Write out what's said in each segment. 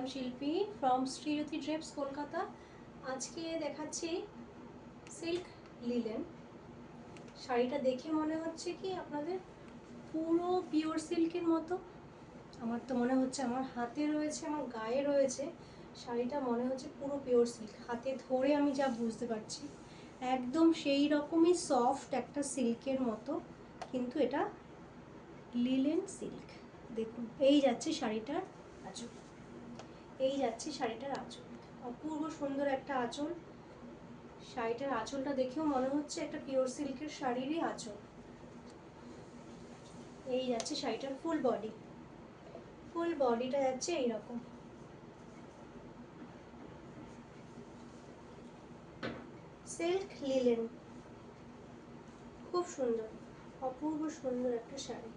M শিল্পী from শ্রীরথী ড্রেপস Kolkata. আজকে দেখাচ্ছি সিল্ক লিলেন শাড়িটা। দেখে মনে হচ্ছে কি আপনাদের পুরো পিওর সিল্কের মতো? আমার তো মনে হচ্ছে, আমার হাতে রয়েছে, আমার গায়ে রয়েছে, শাড়িটা মনে হচ্ছে পুরো পিওর সিল্ক। হাতে ধরে আমি যা বুঝতে পারছি একদম সেই রকমই সফট একটা সিল্কের মতো, কিন্তু এটা লিলেন সিল্ক। দেখুন, এই যাচ্ছে শাড়িটার আঁচল, এই যাচ্ছে শাড়িটার আঁচল, অপূর্ব সুন্দর একটা আঁচল। শাড়িটার আঁচলটা দেখেও মনে হচ্ছে একটা পিওর সিল্কের শাড়িরই আঁচল। এই যাচ্ছে শাড়িটার ফুল বডি, ফুল বডিটা যাচ্ছে এইরকম। সিল্ক লিলেন, খুব সুন্দর, অপূর্ব সুন্দর একটা শাড়ি।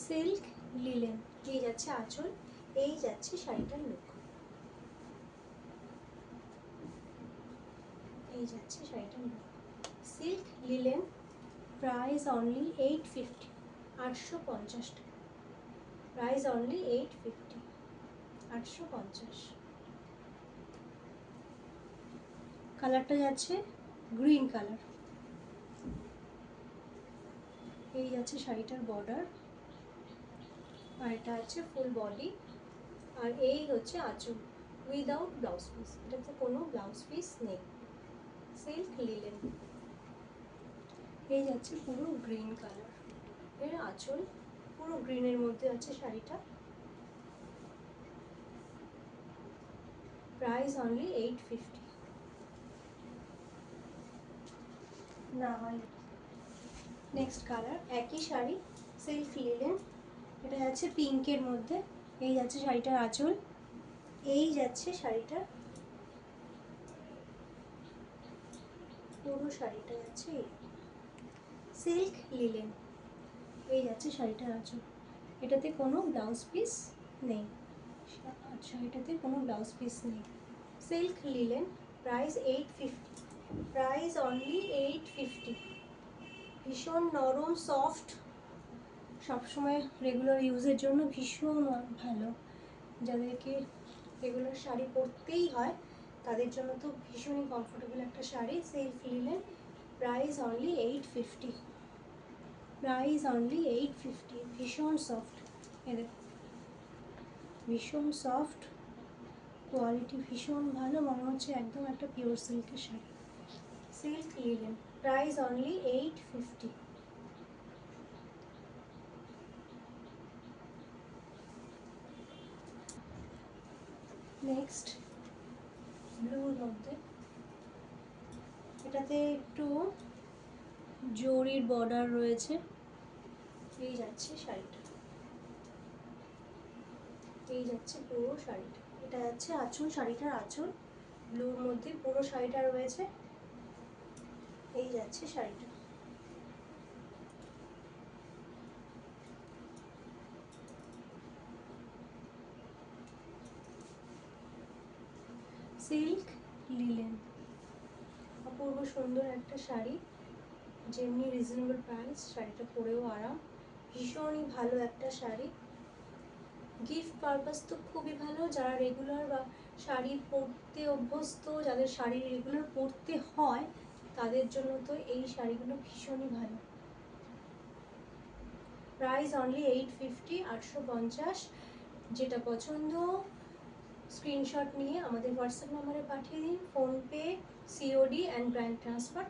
সিল্ক লিলেন, এই যাচ্ছে আঁচল, এই যাচ্ছে শাড়িটার লুক, এই যাচ্ছে শাড়িটার look. Silk linen, price only 850, 850 টাকা। Price only 850, 850। কালারটা যাচ্ছে গ্রিন কালার। এই যাচ্ছে শাড়িটার বর্ডার, আর এটা আছে ফুল বডি, আর এই হচ্ছে আঁচল উইদাউট ব্লাউজ পিস। এটাতে কোনো ব্লাউজ পিস নেই। সিল্ক লিলেন, এই যাচ্ছে পুরো গ্রিন কালার এর আঁচল, পুরো গ্রিনের মধ্যে আছে শাড়িটা। Price only 850। না হয় নেক্সট কালার, একই শাড়ি, সিল্ক লিলেন, এটা যাচ্ছে পিঙ্কের মধ্যে। এই যাচ্ছে শাড়িটার আঁচল, এই যাচ্ছে শাড়িটার পুরো শাড়িটা যাচ্ছে সিল্ক লিলেন, এই যাচ্ছে শাড়িটার আঁচল। এটাতে কোনো ব্লাউজ পিস নেই, শাড়িটাতে কোনো ব্লাউজ পিস নেই। Silk linen, price 850, price only 850। ভীষণ নরম সফট, সবসময় রেগুলার ইউজের জন্য ভীষণ ভালো। যাদেরকে রেগুলার শাড়ি পরতেই হয় তাদের জন্য তো ভীষণই কমফোর্টেবল একটা sari. Silk linen, price only 850, price only 850। ভীষণ সফট, এদের ভীষণ সফট, কোয়ালিটি ভীষণ ভালো, মনে হচ্ছে একদম একটা পিওর সিল্কের sari. Silk linen, price only 850। Next ব্লুর মধ্যে, এটাতে একটু জরির বর্ডার রয়েছে। এই যাচ্ছে শাড়িটা, এই যাচ্ছে পুরো শাড়িটা, এটা যাচ্ছে আঁচল, শাড়িটার আঁচল ব্লুর মধ্যে পুরো শাড়িটা রয়েছে। এই যাচ্ছে শাড়িটা। সিল্ক লিলেন, অপূর্ব সুন্দর একটা শাড়ি, যেমনি রিজনেবল প্রাইস, শাড়িটা পরেও আরাম, ভীষণই ভালো একটা শাড়ি। গিফট পারপাস তো খুবই ভালো, যারা রেগুলার বা শাড়ি পরতে অভ্যস্ত, যাদের শাড়ি রেগুলার পরতে হয় তাদের জন্য তো এই শাড়িগুলো ভীষণই ভালো। Price only 850, 850। যেটা পছন্দ স্ক্রিনশট নিয়ে আমাদের হোয়াটসঅ্যাপ নাম্বারে পাঠিয়ে দিন। PhonePe, COD and bank transfer